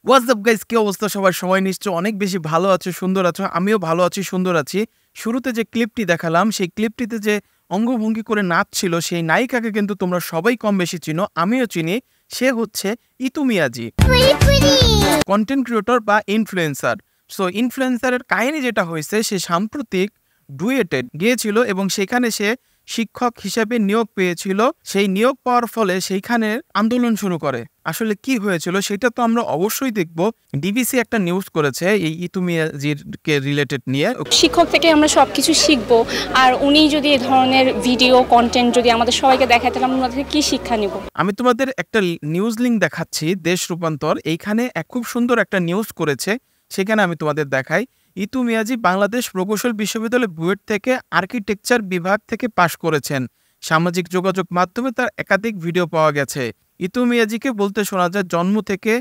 What's up guys, কি অবস্থা সবার? সবাই নিশ্চয় অনেক বেশি ভালো আছো, সুন্দর আছো। আমিও ভালো আছি, সুন্দর আছি। শুরুতে যে ক্লিপটি দেখালাম, সেই ক্লিপটিতে যে অঙ্গভঙ্গি করে নাচছিল সেই নায়িকাকে কিন্তু তোমরা সবাই কম বেশি চিনো, আমিও চিনি। সে হচ্ছে ইতু মিয়াজি, কন্টেন্ট ক্রিয়েটর বা ইনফ্লুয়েন্সার। সো ইনফ্লুয়েন্সারের কাহিনী যেটা হয়েছে, সে সাম্প্রতিক ডুয়েটে গিয়েছিল এবং সেখানে সে শিক্ষক হিসেবে নিয়োগ পেয়েছিল। সেই নিয়োগ পাওয়ার ফলে সেইখানে আন্দোলন শুরু করে। আসলে কি হয়েছিল সেটা তো আমরা অবশ্যই দেখব। ডিবিসি একটা নিউজ করেছে এই ইতু মিয়াজির কে রিলেটেড নিয়ে। শিক্ষক থেকে আমরা সবকিছু শিখবো, আর উনি যদি এই ধরনের ভিডিও কন্টেন্ট যদি আমাদের সবাইকে দেখায় তাহলে আমরা থেকে কি শিক্ষা নিব? আমি তোমাদের একটা নিউজ লিঙ্ক দেখাচ্ছি, দেশ রূপান্তর। এইখানে খুব সুন্দর একটা নিউজ করেছে, সেখানে আমি তোমাদের দেখাই। ইতু মিয়াজি বাংলাদেশ প্রকৌশল বিশ্ববিদ্যালয় বুয়েট থেকে আর্কিটেকচার বিভাগ থেকে পাশ করেছেন। সামাজিক যোগাযোগ মাধ্যমে তার একাধিক ভিডিও পাওয়া গেছে। ইতু মিয়াজিকে বলতে শোনা যায়, জন্ম থেকে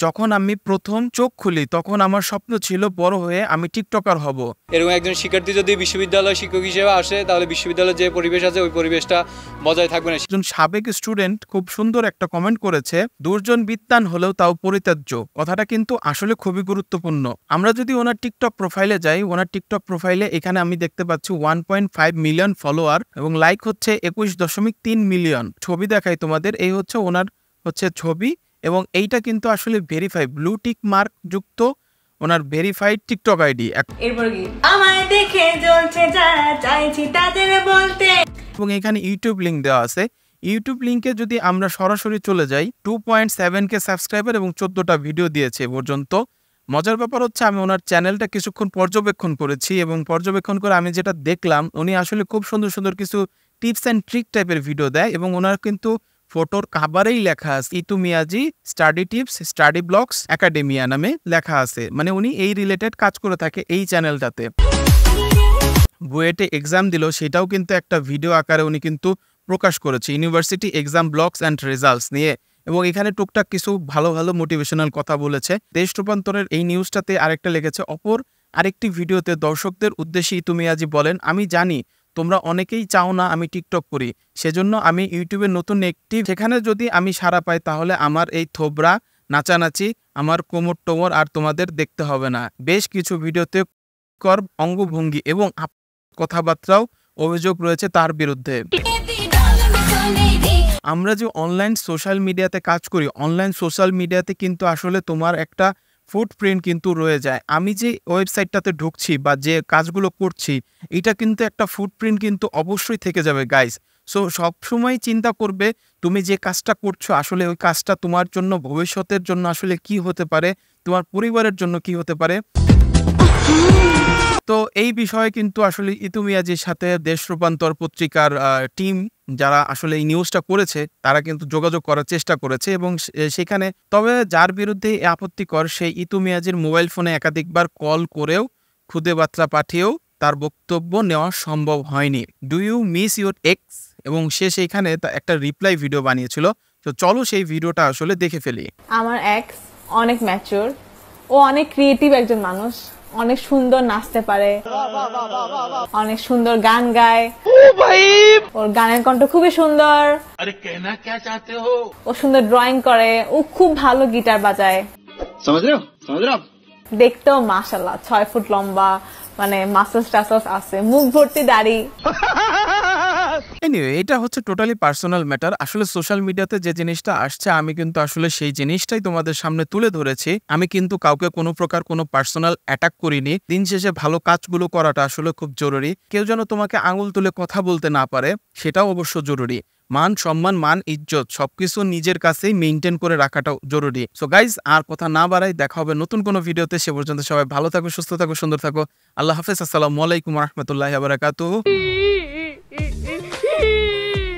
যখন আমি প্রথম চোখ খুলি তখন আমার স্বপ্ন ছিল বড় হয়ে আমি টিকটকার হব। এরকম একজন শিক্ষার্থী যদি বিশ্ববিদ্যালয় শিক্ষক হিসেবে আসে তাহলে বিশ্ববিদ্যালয়ের যে পরিবেশ আছে ওই পরিবেশটা বজায় থাকবে না। একজন সাবেক স্টুডেন্ট খুব সুন্দর একটা কমেন্ট করেছে, দুর্জন বিদ্বান হলেও তাও পরিত্যাজ্য। কথাটা কিন্তু আসলে খুবই গুরুত্বপূর্ণ। আমরা যদি ওনার টিকটক প্রোফাইলে যাই, ওনার টিকটক প্রোফাইলে এখানে আমি দেখতে পাচ্ছি 1.5 মিলিয়ন ফলোয়ার এবং লাইক হচ্ছে 21.3 মিলিয়ন। ছবি দেখাই তোমাদের, এই হচ্ছে ওনার ছবি এবং এইটা কিন্তু আসলে ভেরিফাই ব্লু টিক মার্ক যুক্ত ওনার ভেরিফাইড টিকটক আইডি। এবং এখানে ইউটিউব লিঙ্ক দেওয়া আছে। ইউটিউব লিঙ্কে যদি আমরা সরাসরি চলে যাই, 2.7K সাবস্ক্রাইবার এবং 14টা ভিডিও দিয়েছে পর্যন্ত। মজার ব্যাপার হচ্ছে আমি ওনার চ্যানেলটা কিছুক্ষণ পর্যবেক্ষণ করেছি এবং পর্যবেক্ষণ করে আমি যেটা দেখলাম, উনি আসলে খুব সুন্দর সুন্দর কিছু টিপস অ্যান্ড ট্রিক টাইপের ভিডিও দেয় এবং ওনার কিন্তু ফটোর কাভারেই লেখা আছে Itu Miaji study tips study blogs academia নামে লেখা আছে। মানে উনি এই রিলেটেড কাজ করে থাকে এই চ্যানেলটাতে। বুয়েটে এক্সাম দিল, সেটাও কিন্তু একটা ভিডিও আকারে উনি কিন্তু প্রকাশ করেছে, university exam blogs and results নিয়ে। এবং এখানে টুকটাক কিছু ভালো ভালো মোটিভেশনাল কথা বলেছে। দেশ রূপান্তরের এই নিউজটাতে আরেকটা লিখেছে, অপর আরেকটি ভিডিওতে দর্শকদের উদ্দেশ্যে ইতু মিয়াজি বলেন, আমি জানি তোমরা অনেকেই চাও না আমি টিকটক করি, সেজন্য আমি ইউটিউবে নতুন একটি, সেখানে যদি আমি সাড়া পাই তাহলে আমার এই থোবরা নাচানাচি, আমার কোমর টোমর আর তোমাদের দেখতে হবে না। বেশ কিছু ভিডিওতে অঙ্গভঙ্গি এবং কথাবার্তাও অভিযোগ রয়েছে তার বিরুদ্ধে। আমরা যে অনলাইন সোশ্যাল মিডিয়াতে কাজ করি, অনলাইন সোশ্যাল মিডিয়াতে কিন্তু আসলে তোমার একটা ফুটপ্রিন্ট কিন্তু রয়ে যায়। আমি যে ওয়েবসাইটটাতে ঢুকছি বা যে কাজগুলো করছি, এটা কিন্তু একটা ফুটপ্রিন্ট কিন্তু অবশ্যই থেকে যাবে গাইস। সো সবসময় চিন্তা করবে তুমি যে কাজটা করছো আসলে ওই কাজটা তোমার জন্য ভবিষ্যতের জন্য আসলে কি হতে পারে, তোমার পরিবারের জন্য কি হতে পারে। তো এই বিষয়ে কিন্তু আসলে ইতু মিয়াজির সাথে দেশ রূপান্তর পত্রিকার টিম যারা আসলে এই নিউজটা করেছে তারা কিন্তু যোগাযোগ করার চেষ্টা করেছে এবং সেখানে, তবে যার বিরুদ্ধে আপত্তিকর সেই ইতু মিয়াজির মোবাইল ফোনে একাধিকবার কল করেও খুদে বার্তা পাঠিয়েও তার বক্তব্য নেওয়া সম্ভব হয়নি। Do you miss your ex? এবং সে সেইখানে একটা রিপ্লাই ভিডিও বানিয়েছিল। তো চলো সেই ভিডিওটা আসলে দেখে ফেলি। আমার এক্স অনেক ম্যাচিউর, ও অনেক ক্রিয়েটিভ একজন মানুষ, অনেক সুন্দর নাচতে পারে, অনেক সুন্দর গান গায়, ওর গানের কণ্ঠ খুবই সুন্দর, ও সুন্দর ড্রয়িং করে, ও খুব ভালো গিটার বাজায়, দেখতেও মাশাআল্লাহ 6 ফুট লম্বা, মানে মাসলস টাসলস আছে, মুখ ভর্তি দাড়ি। এনিওয়ে, এটা হচ্ছে টোটালি পার্সোনাল ম্যাটার। আসলে সোশ্যাল মিডিয়াতে যে জিনিসটা আসছে আমি কিন্তু আসলে সেই জিনিসটাই তোমাদের সামনে তুলে ধরেছি। আমি কিন্তু কাউকে কোনো প্রকার কোনো পার্সোনাল অ্যাটাক করিনি। দিন শেষে ভালো কাজগুলো করাটা আসলে খুব জরুরি। কেউ যেন তোমাকে আঙুল তুলে কথা বলতে না পারে, সেটাও অবশ্য জরুরি। মান সম্মান, মান ইজ্জত সবকিছু নিজের কাছেই মেইনটেইন করে রাখাটাও জরুরি। সো গাইজ, আর কথা না বাড়াই, দেখা হবে নতুন কোনো ভিডিওতে। সে পর্যন্ত সবাই ভালো থাকো, সুস্থ থাকো, সুন্দর থাকো। আল্লাহ হাফেজ। আসসালামু আলাইকুম ওয়া রাহমাতুল্লাহি ওয়া বারাকাতুহু।